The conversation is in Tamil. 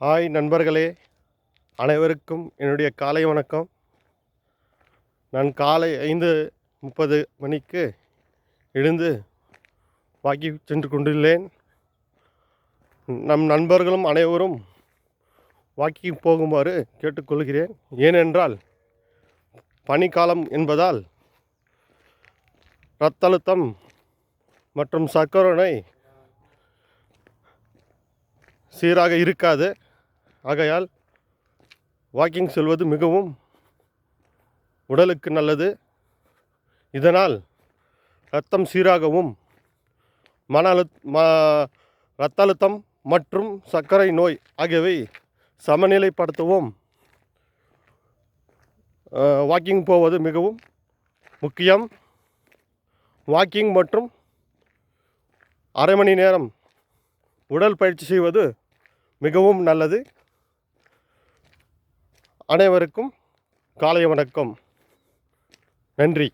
ஹாய் நண்பர்களே, அனைவருக்கும் என்னுடைய காலை வணக்கம். நான் காலை 5:30 மணிக்கு எழுந்து வாக்கிங் சென்று கொண்டுள்ளேன். நம் நண்பர்களும் அனைவரும் வாக்கிங் போகுமாறு கேட்டுக்கொள்கிறேன். ஏனென்றால் பனிக்காலம் என்பதால் இரத்த அழுத்தம் மற்றும் சர்க்கரை நோய் சீராக இருக்காது. ஆகையால் வாக்கிங் செல்வது மிகவும் உடலுக்கு நல்லது. இதனால் இரத்தம் சீராகவும் இரத்த அழுத்தம் மற்றும் சர்க்கரை நோய் ஆகியவை சமநிலைப்படுத்தவும் வாக்கிங் போவது மிகவும் முக்கியம். வாக்கிங் மற்றும் அரை மணி நேரம் உடல் பயிற்சி செய்வது மிகவும் நல்லது. அனைவருக்கும் காலை வணக்கம். நன்றி.